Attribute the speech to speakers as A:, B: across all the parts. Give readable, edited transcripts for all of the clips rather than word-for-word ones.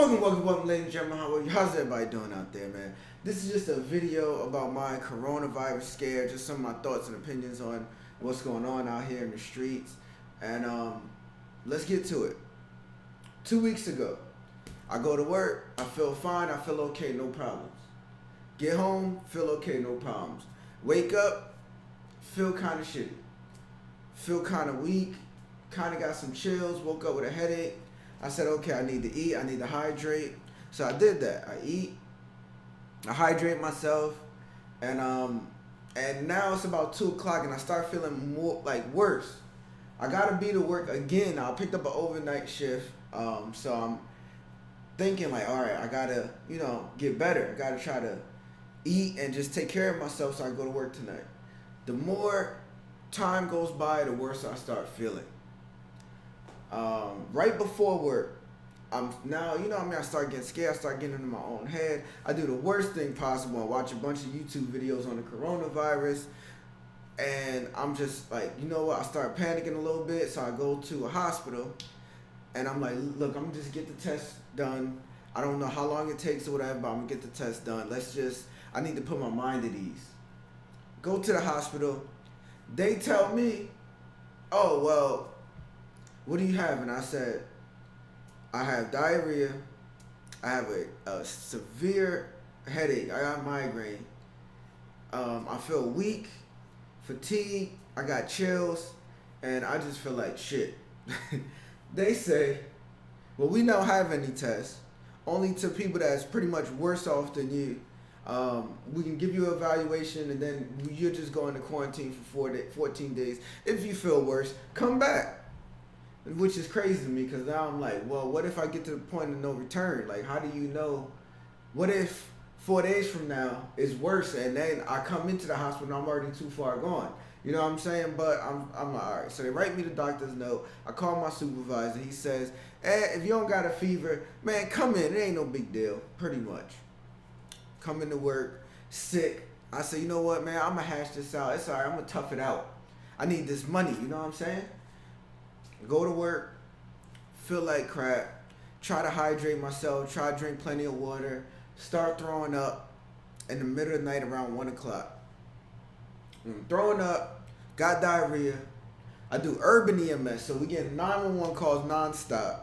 A: Welcome, ladies and gentlemen. How are you? How's everybody doing out there, man? This is just a video about my coronavirus scare, just some of my thoughts and opinions on what's going on out here in the streets. And let's get to it. 2 weeks ago, I go to work, I feel fine, I feel okay, no problems. Get home, feel okay, no problems. Wake up, feel kind of shitty. Feel kind of weak, kind of got some chills, woke up with a headache. I said, okay, I need to eat, I need to hydrate. So I did that. I eat, I hydrate myself, and now it's about 2 o'clock and I start feeling more like worse. I gotta be to work again. I picked up an overnight shift, so I'm thinking like, all right, I gotta, get better. I gotta try to eat and just take care of myself so I can go to work tonight. The more time goes by, the worse I start feeling. Right before work, I start getting scared, I start getting into my own head. I do the worst thing possible. I watch a bunch of YouTube videos on the coronavirus, and I'm just like, you know what, I start panicking a little bit, so I go to a hospital, and I'm like, look, I'm gonna just get the test done. I don't know how long it takes or whatever, but I'm gonna get the test done. I need to put my mind at ease. Go to the hospital. They tell me, oh, well, what do you have? And I said, I have diarrhea, I have a severe headache, I got migraine, I feel weak, fatigued, I got chills, and I just feel like shit. They say, well, we don't have any tests, only to people that's pretty much worse off than you. We can give you an evaluation, and then you're just going to quarantine for 14 days. If you feel worse, come back. Which is crazy to me, because now I'm like, well, what if I get to the point of no return? Like, how do you know? What if 4 days from now it's worse, and then I come into the hospital and I'm already too far gone? You know what I'm saying? But I'm like, all right. So they write me the doctor's note. I call my supervisor. He says, if you don't got a fever, man, come in. It ain't no big deal, pretty much. Come into work, sick. I say, you know what, man? I'm going to hash this out. It's all right. I'm going to tough it out. I need this money. You know what I'm saying? Go to work, feel like crap, try to hydrate myself, try to drink plenty of water, start throwing up in the middle of the night around 1 o'clock. I'm throwing up, got diarrhea. I do urban EMS, so we get 911 calls nonstop.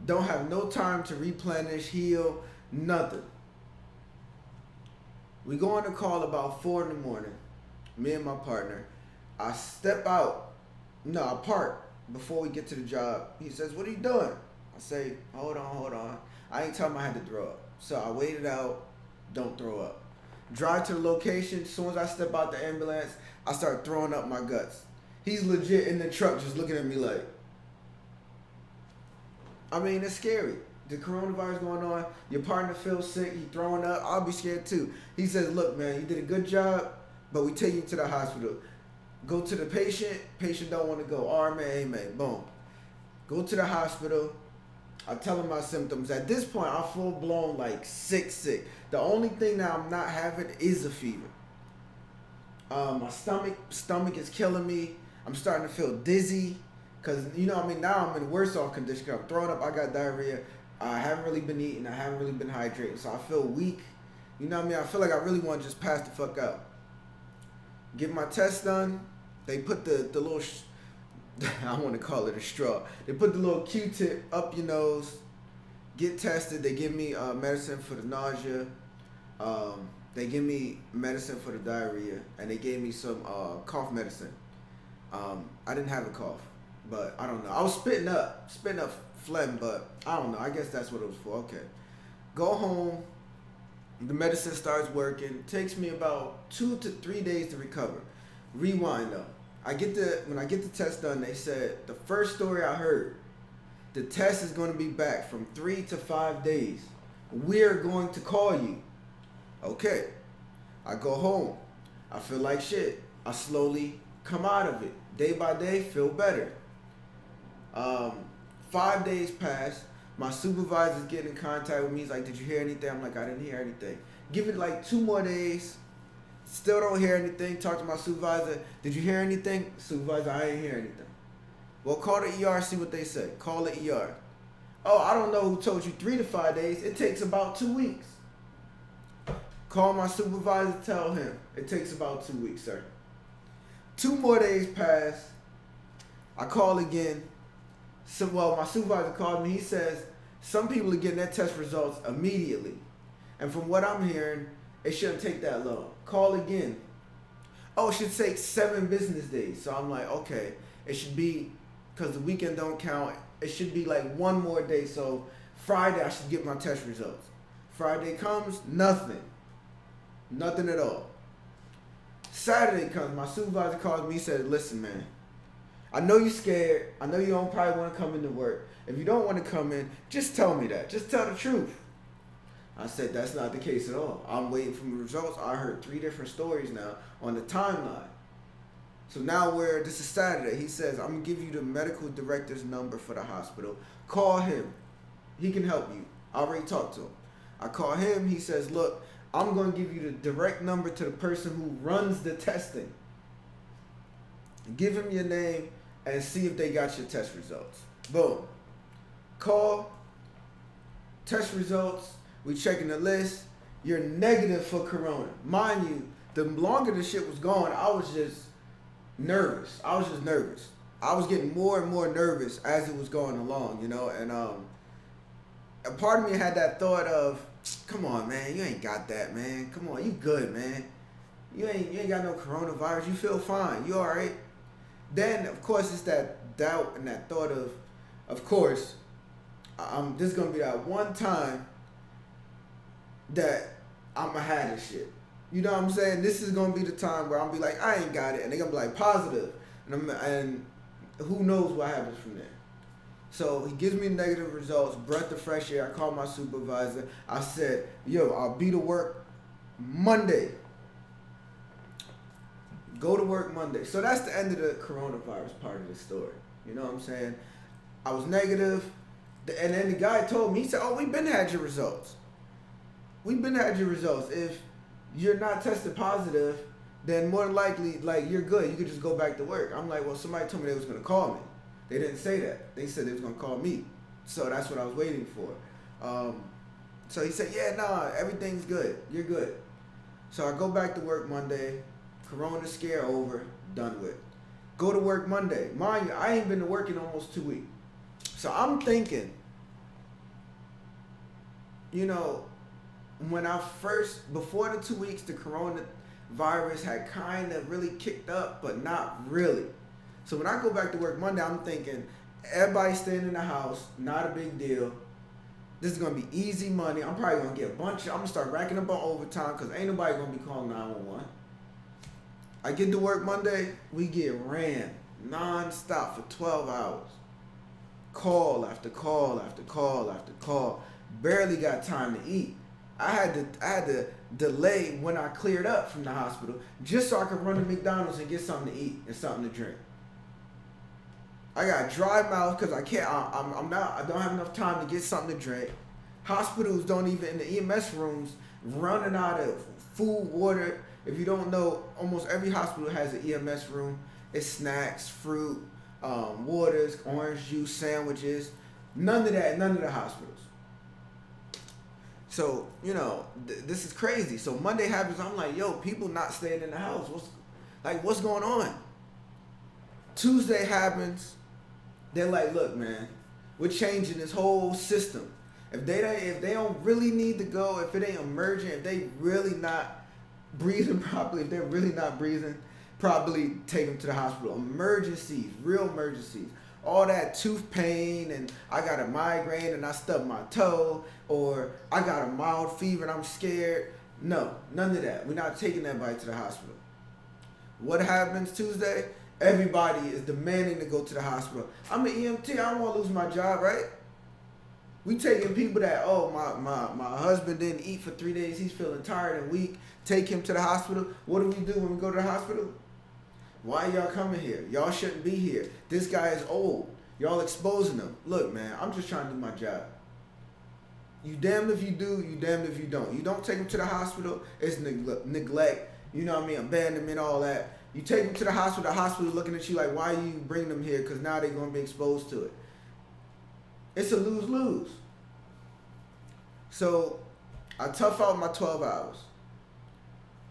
A: Don't have no time to replenish, heal, nothing. We go on a call about 4 in the morning, me and my partner. I step out, I park. Before we get to the job, he says, what are you doing? I say, hold on. I ain't telling him I had to throw up. So I waited out, don't throw up. Drive to the location. As soon as I step out the ambulance, I start throwing up my guts. He's legit in the truck just looking at me like, it's scary. The coronavirus going on, your partner feels sick, he throwing up, I'll be scared too. He says, look, man, you did a good job, but we take you to the hospital. Go to the patient don't want to go. amen, boom. Go to the hospital. I tell him my symptoms. At this point, I'm full blown like sick. The only thing that I'm not having is a fever. My stomach is killing me. I'm starting to feel dizzy. Because, now I'm in worse off condition. I'm throwing up, I got diarrhea. I haven't really been eating. I haven't really been hydrating. So I feel weak. I feel like I really want to just pass the fuck out. Get my test done. They put the little, I want to call it a straw. They put the little Q-tip up your nose. Get tested. They give me medicine for the nausea. They give me medicine for the diarrhea. And they gave me some cough medicine. I didn't have a cough, but I don't know. I was spitting up phlegm, but I don't know. I guess that's what it was for. Okay. Go home. The medicine starts working. Takes me about 2 to 3 days to recover. Rewind though. When I get the test done, they said the first story I heard, the test is going to be back from 3 to 5 days. We're going to call you. Okay. I go home. I feel like shit. I slowly come out of it. Day by day, feel better. 5 days pass. My supervisor's getting in contact with me. He's like, did you hear anything? I'm like, I didn't hear anything. Give it like 2 more days. Still don't hear anything. Talk to my supervisor. Did you hear anything? Supervisor, I ain't hear anything. Well, call the ER, see what they say. Call the ER. Oh, I don't know who told you 3 to 5 days. It takes about 2 weeks. Call my supervisor, tell him it takes about 2 weeks, sir. 2 more days pass. I call again. So, well, my supervisor called me. He says some people are getting their test results immediately. And from what I'm hearing, it shouldn't take that long. Call again. Oh, it should take 7 business days. So I'm like, okay, it should be, because the weekend don't count, it should be like 1 more day. So Friday, I should get my test results. Friday comes, nothing. Nothing at all. Saturday comes, my supervisor calls me, said, listen, man, I know you're scared. I know you don't probably want to come into work. If you don't want to come in, just tell me that. Just tell the truth. I said, that's not the case at all. I'm waiting for the results. I heard 3 different stories now on the timeline. So now this is Saturday. He says, I'm going to give you the medical director's number for the hospital. Call him. He can help you. I already talked to him. I call him. He says, look, I'm going to give you the direct number to the person who runs the testing. Give him your name and see if they got your test results. Boom. Call. Test results. We checking the list. You're negative for corona. Mind you, the longer the shit was going, I was just nervous. I was getting more and more nervous as it was going along, you know. And a part of me had that thought of, come on, man, you ain't got that, man. Come on, you good, man. You ain't got no coronavirus. You feel fine. You all right? Then, of course, it's that doubt and that thought of course, this is gonna be that one time that I'ma have this shit. You know what I'm saying? This is gonna be the time where I'm be like, I ain't got it, and they're gonna be like positive, and who knows what happens from there. So he gives me negative results, breath of fresh air. I call my supervisor. I said, yo, I'll be to work Monday. Go to work Monday. So that's the end of the coronavirus part of the story. You know what I'm saying? I was negative, and then the guy told me, he said, oh, we've been had your results. We've been had your results. If you're not tested positive, then more than likely, like, you're good. You could just go back to work. I'm like, well, somebody told me they was going to call me. They didn't say that. They said they was going to call me. So that's what I was waiting for. So he said, yeah, nah, everything's good. You're good. So I go back to work Monday. Corona scare over. Done with. Go to work Monday. Mind you, I ain't been to work in almost 2 weeks. So I'm thinking, you know, when I first, before the 2 weeks, the coronavirus had kind of really kicked up, but not really. So when I go back to work Monday, I'm thinking, everybody staying in the house, not a big deal. This is going to be easy money. I'm probably going to get I'm going to start racking up on overtime because ain't nobody going to be calling 911. I get to work Monday, we get ran non-stop for 12 hours. Call after call after call after call. Barely got time to eat. I had to delay when I cleared up from the hospital just so I could run to McDonald's and get something to eat and something to drink. I got dry mouth because I don't have enough time to get something to drink. Hospitals don't even, in the EMS rooms, running out of food, water. If you don't know, almost every hospital has an EMS room. It's snacks, fruit, waters, orange juice, sandwiches. None of that, none of the hospitals. So, you know, this is crazy. So Monday happens, I'm like, yo, people not staying in the house. What's going on? Tuesday happens. They're like, look, man, we're changing this whole system. If they don't really need to go, if it ain't emergent, if they really not breathing properly, if they're really not breathing properly, take them to the hospital. Emergencies, real emergencies. All that tooth pain and I got a migraine and I stubbed my toe, or I got a mild fever and I'm scared. No, none of that. We're not taking everybody to the hospital. What happens Tuesday? Everybody is demanding to go to the hospital. I'm an EMT. I don't want to lose my job, right? We taking people that, oh, my husband didn't eat for 3 days. He's feeling tired and weak. Take him to the hospital. What do we do when we go to the hospital? Why y'all coming here? Y'all shouldn't be here. This guy is old. Y'all exposing him. Look, man, I'm just trying to do my job. You damned if you do, you damned if you don't. You don't take him to the hospital, it's neglect, you know what I mean, abandonment, all that. You take them to the hospital looking at you like, why you bring them here? Because now they're going to be exposed to it. It's a lose-lose. So I tough out my 12 hours.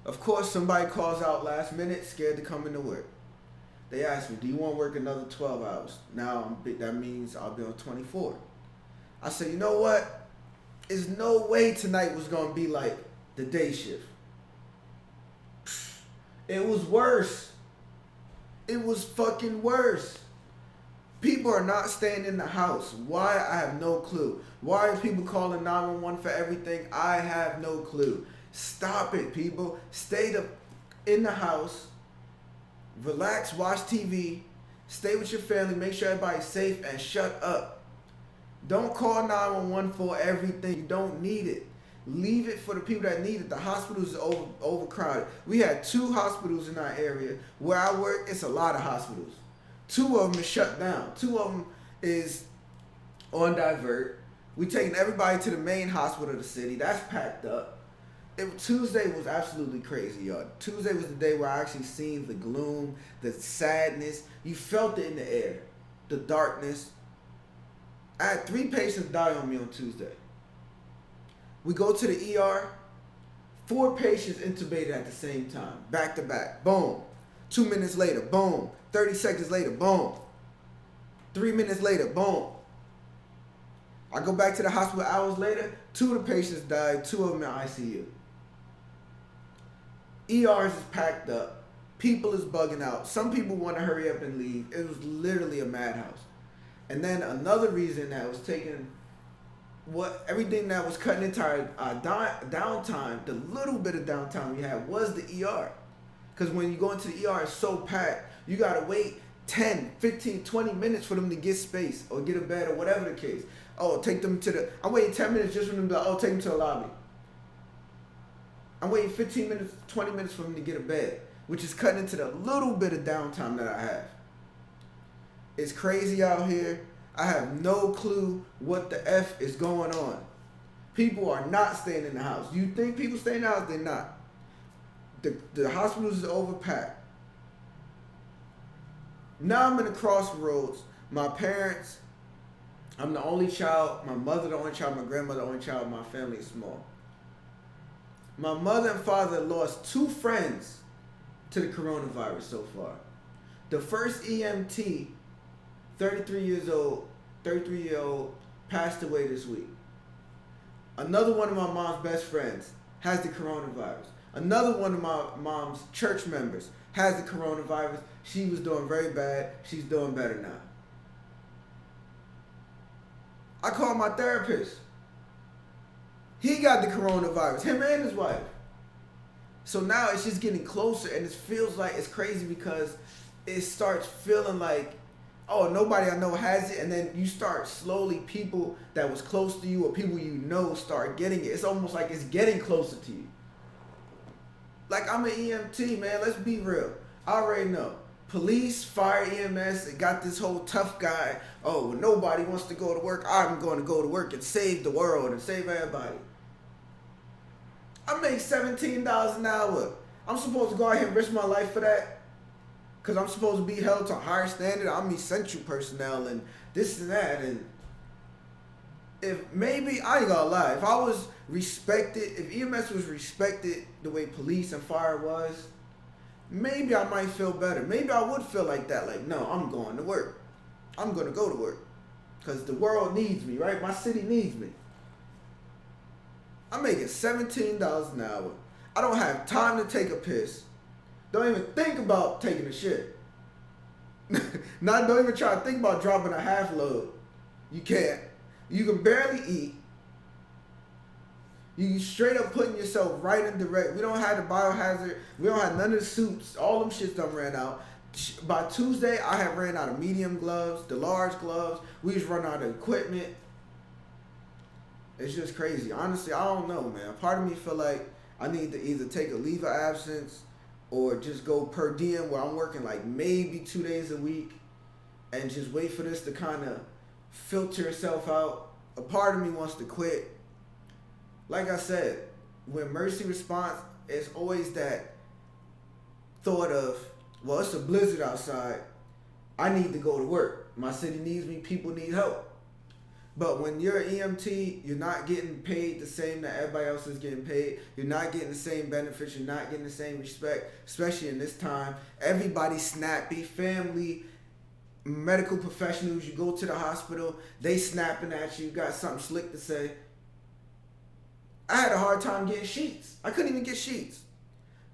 A: Of course, somebody calls out last minute, scared to come into work. They ask me, do you want to work another 12 hours? Now that means I'll be on 24. I said, you know what? There's no way tonight was going to be like the day shift. It was worse. It was fucking worse. People are not staying in the house. Why? I have no clue. Why are people calling 911 for everything? I have no clue. Stop it, people. Stay in the house. Relax, watch TV. Stay with your family. Make sure everybody's safe and shut up. Don't call 911 for everything. You don't need it. Leave it for the people that need it. The hospitals are overcrowded. We had 2 hospitals in our area. Where I work, it's a lot of hospitals. 2 of them is shut down. 2 of them is on divert. We taking everybody to the main hospital of the city. That's packed up. Tuesday was absolutely crazy, y'all. Tuesday was the day where I actually seen the gloom, the sadness. You felt it in the air, the darkness. I had 3 patients die on me on Tuesday. We go to the ER, 4 patients intubated at the same time, back to back. Boom. 2 minutes later, boom. 30 seconds later, boom. 3 minutes later, boom. I go back to the hospital hours later, 2 of the patients died, 2 of them in ICU. ERs is packed up. People is bugging out. Some people want to hurry up and leave. It was literally a madhouse. And then another reason that was taking everything that was cutting into our downtime, the little bit of downtime we had was the ER. Because when you go into the ER, it's so packed. You got to wait 10, 15, 20 minutes for them to get space or get a bed or whatever the case. Oh, take them to I'm waiting 10 minutes just for them to, take them to the lobby. I'm waiting 15 minutes, 20 minutes for them to get a bed, which is cutting into the little bit of downtime that I have. It's crazy out here. I have no clue what the F is going on. People are not staying in the house. You think people stay in the house? They're not. The hospitals is overpacked. Now I'm in the crossroads. My parents, I'm the only child. My mother the only child. My grandmother the only child. My family is small. My mother and father lost 2 friends to the coronavirus so far. The first EMT, 33-year-old, passed away this week. Another one of my mom's best friends has the coronavirus. Another one of my mom's church members has the coronavirus. She was doing very bad. She's doing better now. I called my therapist. He got the coronavirus, him and his wife. So now it's just getting closer, and it feels like it's crazy because it starts feeling like, oh, nobody I know has it, and then you start slowly, people that was close to you or people you know start getting it. It's almost like it's getting closer to you. Like, I'm an EMT, man. Let's be real. I already know. Police, fire, EMS, they got this whole tough guy. Oh, when nobody wants to go to work, I'm going to go to work and save the world and save everybody. I make $17 an hour. I'm supposed to go out here and risk my life for that? Because I'm supposed to be held to a higher standard. I'm essential personnel and this and that. And if maybe, I ain't gonna lie, if I was respected, if EMS was respected the way police and fire was, maybe I might feel better. Maybe I would feel like that. Like, no, I'm going to work. I'm going to go to work. Because the world needs me, right? My city needs me. I'm making $17 an hour. I don't have time to take a piss. Don't even think about taking a shit. Don't even try to think about dropping a half load. You can't. You can barely eat. You straight up putting yourself right in direct. We don't have the biohazard. We don't have none of the suits. All them shits done ran out. By Tuesday, I have ran out of medium gloves, the large gloves. We just run out of equipment. It's just crazy. Honestly, I don't know, man. Part of me feel like I need to either take a leave of absence or just go per diem where I'm working like maybe 2 days a week and just wait for this to kind of filter itself out. A part of me wants to quit. Like I said, when mercy response, it's always that thought of, well, it's a blizzard outside. I need to go to work. My city needs me. People need help. But when you're an EMT, you're not getting paid the same that everybody else is getting paid. You're not getting the same benefits. You're not getting the same respect, especially in this time. Everybody's snappy, family, medical professionals. You go to the hospital, they snapping at you. You got something slick to say. I had a hard time getting sheets. I couldn't even get sheets.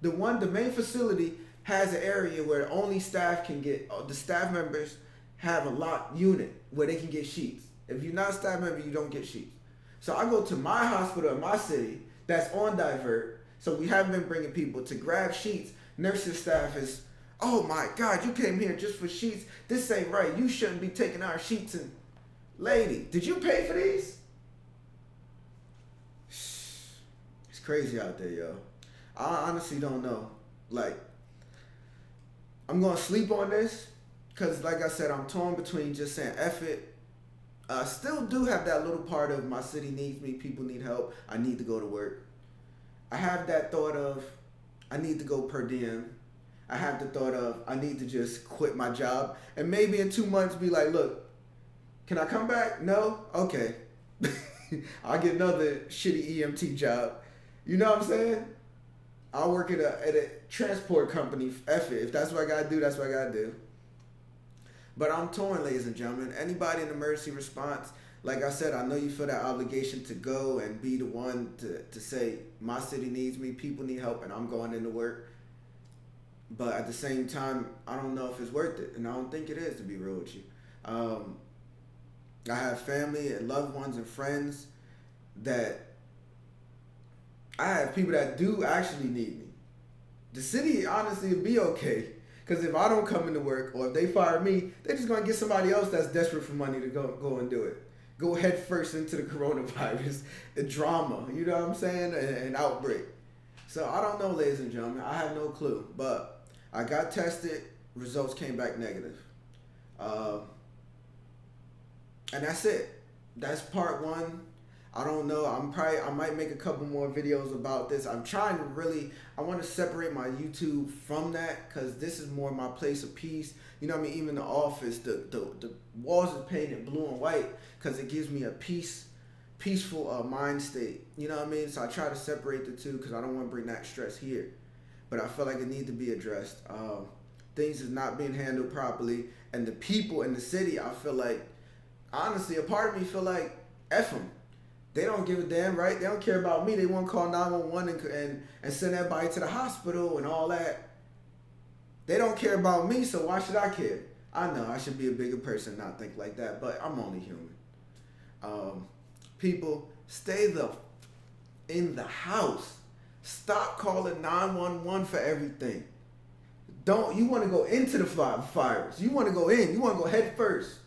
A: The main facility has an area where only staff can get, the staff members have a locked unit where they can get sheets. If you're not a staff member, you don't get sheets. So I go to my hospital in my city that's on divert. So we haven't been bringing people to grab sheets. Nursing staff is, oh my God, you came here just for sheets. This ain't right. You shouldn't be taking our sheets. And lady, did you pay for these? It's crazy out there, yo. I honestly don't know. Like, I'm going to sleep on this because, like I said, I'm torn between just saying F it. I still do have that little part of my city needs me, people need help, I need to go to work. I have that thought of I need to go per diem. I have the thought of I need to just quit my job and maybe in 2 months be like, look, can I come back? No? Okay. I'll get another shitty EMT job. You know what I'm saying? I'll work at a transport company. F it. If that's what I gotta do, that's what I gotta do. But I'm torn, ladies and gentlemen. Anybody in emergency response, like I said, I know you feel that obligation to go and be the one to say, my city needs me, people need help, and I'm going into work. But at the same time, I don't know if it's worth it, and I don't think it is, to be real with you. I have family and loved ones and friends that I have people that do actually need me. The city, honestly, would be okay. Because if I don't come into work or if they fire me, they're just going to get somebody else that's desperate for money to go and do it. Go head first into the coronavirus, the drama, you know what I'm saying, an outbreak. So I don't know, ladies and gentlemen. I have no clue. But I got tested. Results came back negative. And that's it. That's part one. I don't know. I might make a couple more videos about this. I'm trying to I want to separate my YouTube from that because this is more my place of peace. You know what I mean? Even the office, the walls are painted blue and white because it gives me a peaceful mind state. You know what I mean? So I try to separate the two because I don't want to bring that stress here. But I feel like it needs to be addressed. Things is not being handled properly. And the people in the city, I feel like, honestly, a part of me feel like, F them. They don't give a damn, right? They don't care about me. They want to call 911 and send everybody to the hospital and all that. They don't care about me, so why should I care? I know I should be a bigger person and not think like that, but I'm only human. People, stay in the house. Stop calling 911 for everything. You want to go into the fires. You want to go in. You want to go head first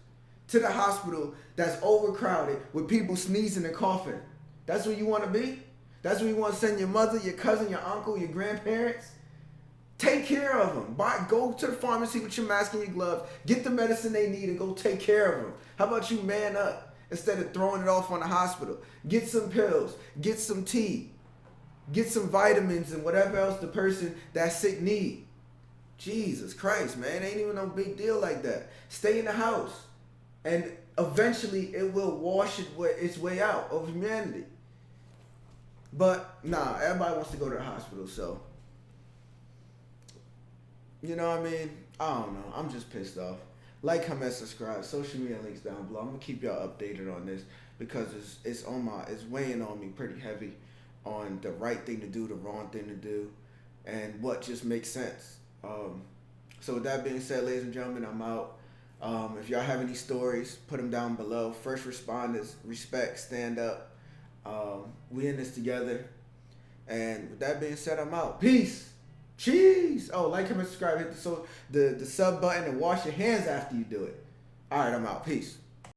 A: to the hospital that's overcrowded with people sneezing and coughing. That's where you want to be? That's where you want to send your mother, your cousin, your uncle, your grandparents? Take care of them. Go to the pharmacy with your mask and your gloves. Get the medicine they need and go take care of them. How about you man up instead of throwing it off on the hospital? Get some pills. Get some tea. Get some vitamins and whatever else the person that's sick need. Jesus Christ, man. Ain't even no big deal like that. Stay in the house. And eventually it will wash its way out of humanity. But nah, everybody wants to go to the hospital, so. You know what I mean? I don't know. I'm just pissed off. Like, comment, subscribe. Social media links down below. I'm gonna keep y'all updated on this because it's weighing on me pretty heavy on the right thing to do, the wrong thing to do, and what just makes sense. So with that being said, ladies and gentlemen, I'm out. If y'all have any stories, put them down below. First responders, respect, stand up. We in this together. And with that being said, I'm out. Peace. Cheese. Oh, like, comment, subscribe, hit the sub button, and wash your hands after you do it. All right, I'm out. Peace.